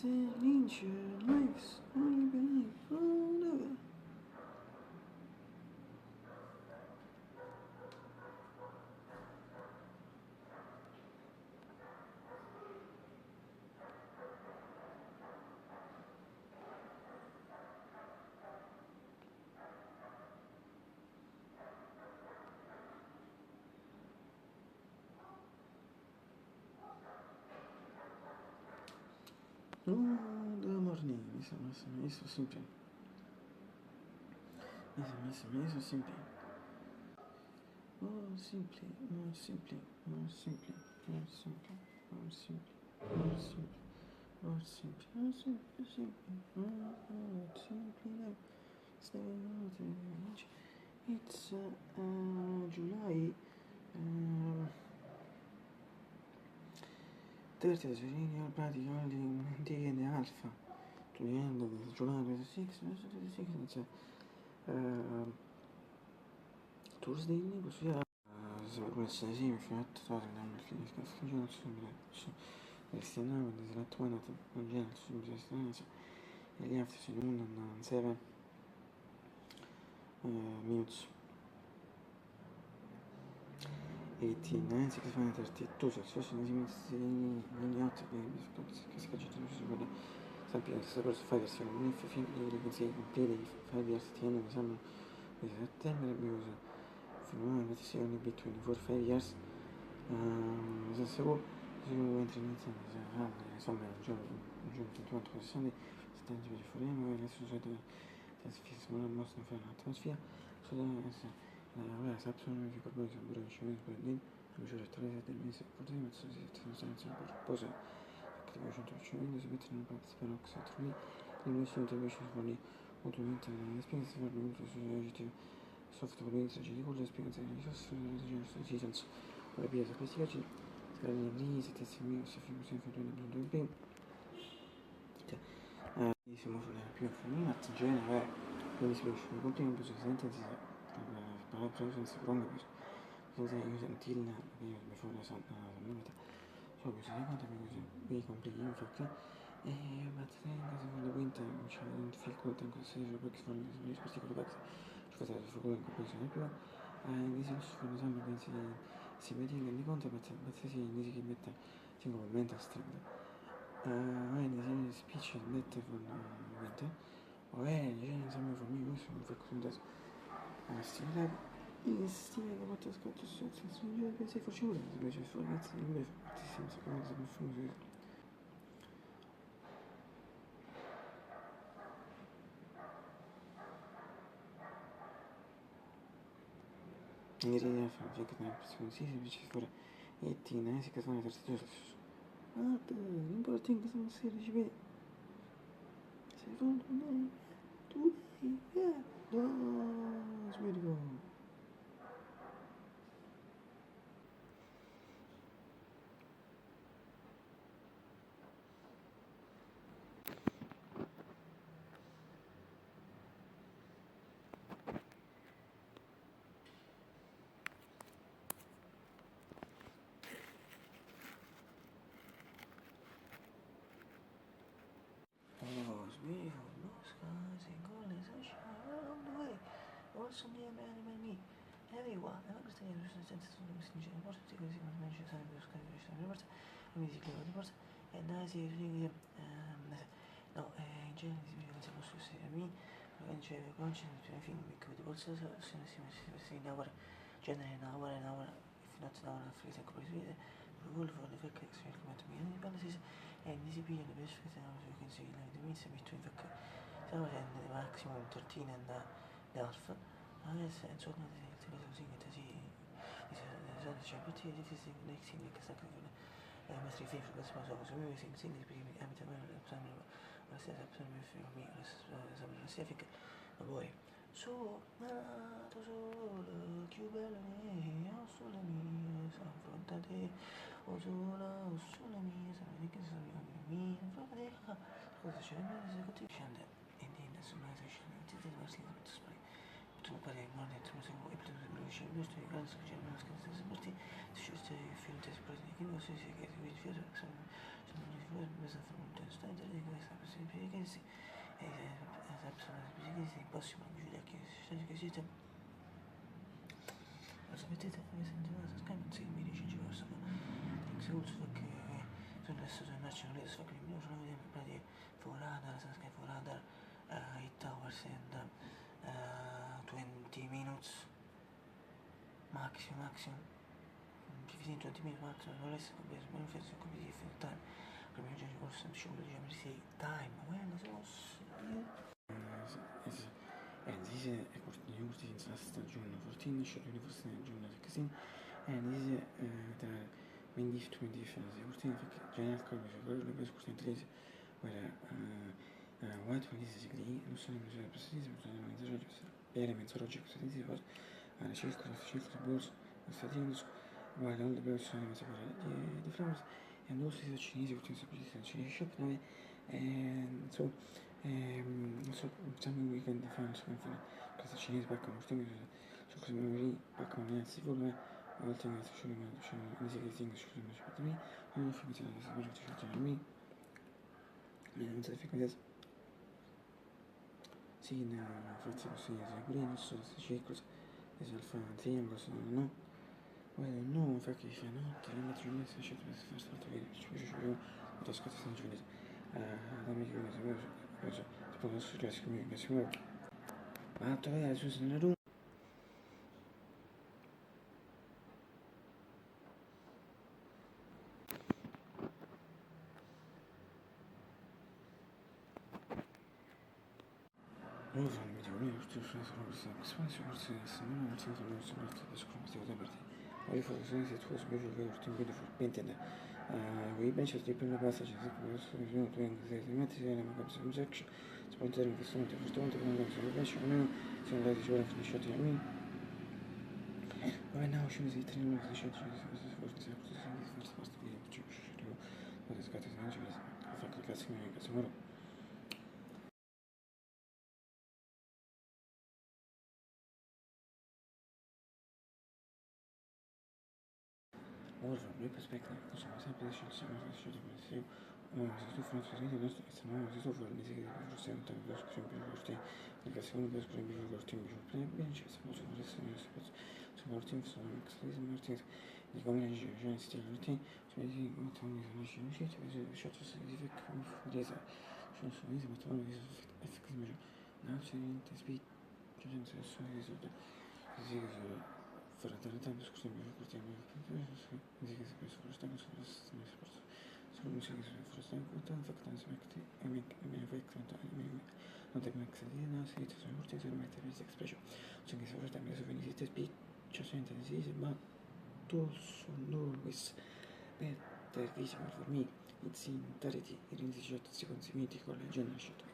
nature lives only believe forever. Oh, the morning, isso sempre. Isso sempre. Oh, simply, more simply, more simply, more simply, more simply, more simply, more simply, more simply, simply, more simply now. It's never not much. It's July 30 Serenial Pratically DNA Alpha to the end of July 26, it's Tuesday evening, بس فيها زي ما يقولون السنازيم في التطار اللي عمل في جانب السنبلة الاستثناء والنزلات وانا من جانب السنبلة الاستثناء اللي يفتشون أن نسابع ميوتس 89 632 6 lineati che scaggiano su sempre per fare versione un film di consigli completi 5 years 10 esame di settembre because film versione between 4-5 years se seguo entri iniziano insomma il giorno 24 60 stanti per fuori e le società trasfiscono la nostra atmosfera ora sappiamo che poi sono riusciti per lì luce rettore del mese forse ma si senza poi che mi sono riuscito si mettono per peroxide lì l'investione intervention for lì ultimamente l'esperienza per molto society software based di con l'esperienza di software seasons per la piazza questi oggi saranno lì se testimoni se film sempre del bene siamo sulla più affamata in genere quindi si riesce a continuare un po' sentenze para presence wrong using until before the sun limit so we say quanto we complete in fact but then as for the winter which I didn't feel good and consider breaks for this particular box ci fa for going composition più this is for example si vede in conto but si indica che mette single mental strength when the speech is better for winter or insomma for me questo non fa così still stile che molto scotto io pensai facevo invece su ragazzi non mi fa tantissimo secondo me mi in realtà fa che non è sì invece fuori e tina si casano per tutto l'importante che sono serie ci vede secondo me tu yeah no sbirgo also near me everyone I understand you sense of listening to what the music was mentioned some of those kind of reports music reports and I see no in general non si posso essere a me non c'è conscience I think we could also see now genere now if not now freeze complete we will for the fact experiment me and balances and this be the best fit now you can see like the means between the the maximum 13 and the alpha insomma così che si c'è tutti i next thing che sta con مثل في القسمة زوجي في مسيني بيجي أمتى ما بسمع بس بسمع في يومي بس زمن سيفك أبوي سو ما تزول كيوبالني أصولني سافرتني وزولا وصولني سامي كسامي فبديها خذ شيء زي كنت شند إني الناس ما تشند تدري بس لازم تسمعي تبقى ما نتمسك وإبتدأ بالوشي بيشتري كان سكجن ناس كذا سبتي شو استي فيلم تسبرني كذا وسوي كذا ويجي فيها 8 hours and 20 minutes maximum 15-20 minutes maximum, no less than different time. Time awareness En deze wordt nieuws die in de June 14 is, University in June 16. En deze daar min die 20 van de 14 general college of girls lebes kursin 13 wala white one is degree no sono già precisamente per la element project studies was على شيء بورس studies while all the girls sono di flowers and also the Chinese who in Chinese shop now and so some weekend defense because the Chinese back on thing so because we back on the civil all things should be music things should be for me all of it is very to me and so if you sì forse sì green so circles is alfa team was no well no infatti no telemetry message first part of it to scotta San Giovanni da me che cosa poi successo comunicazione ma trovare su scenario non so mi dico io sto facendo questo forse non so scoprire poi forse se tu sbagli che ti vedo fortemente we bench di prima passaggio se sono tu in queste metti se non capisco un section spontaneo che sono non so bench non sono da dicere finisce a me right now should be 3 minutes should forse first be to what is got is angeles fa classificazione che sono more from my perspective, because I was happy to show some of the shooting with you. Se tu Francia Unita estremamente se tu vuoi dire che forse un tempo per esempio corti perché secondo me per esempio corti in più bene c'è se posso fare se corti in sono mix di Martinez di come legge già in stile corti cioè di come toni sono usciti se c'è di fake di esa sono di ma toni di effettivamente now c'è in speed c'è in senso di così for the time discussion we could tell music is best for time so music is for time for time factors I make non te make sedina si to sono tutti sono mettere expression so che for time is when it is speech just intensive ma to sono always better visible for me it's in entirety in the shot sequence con la generation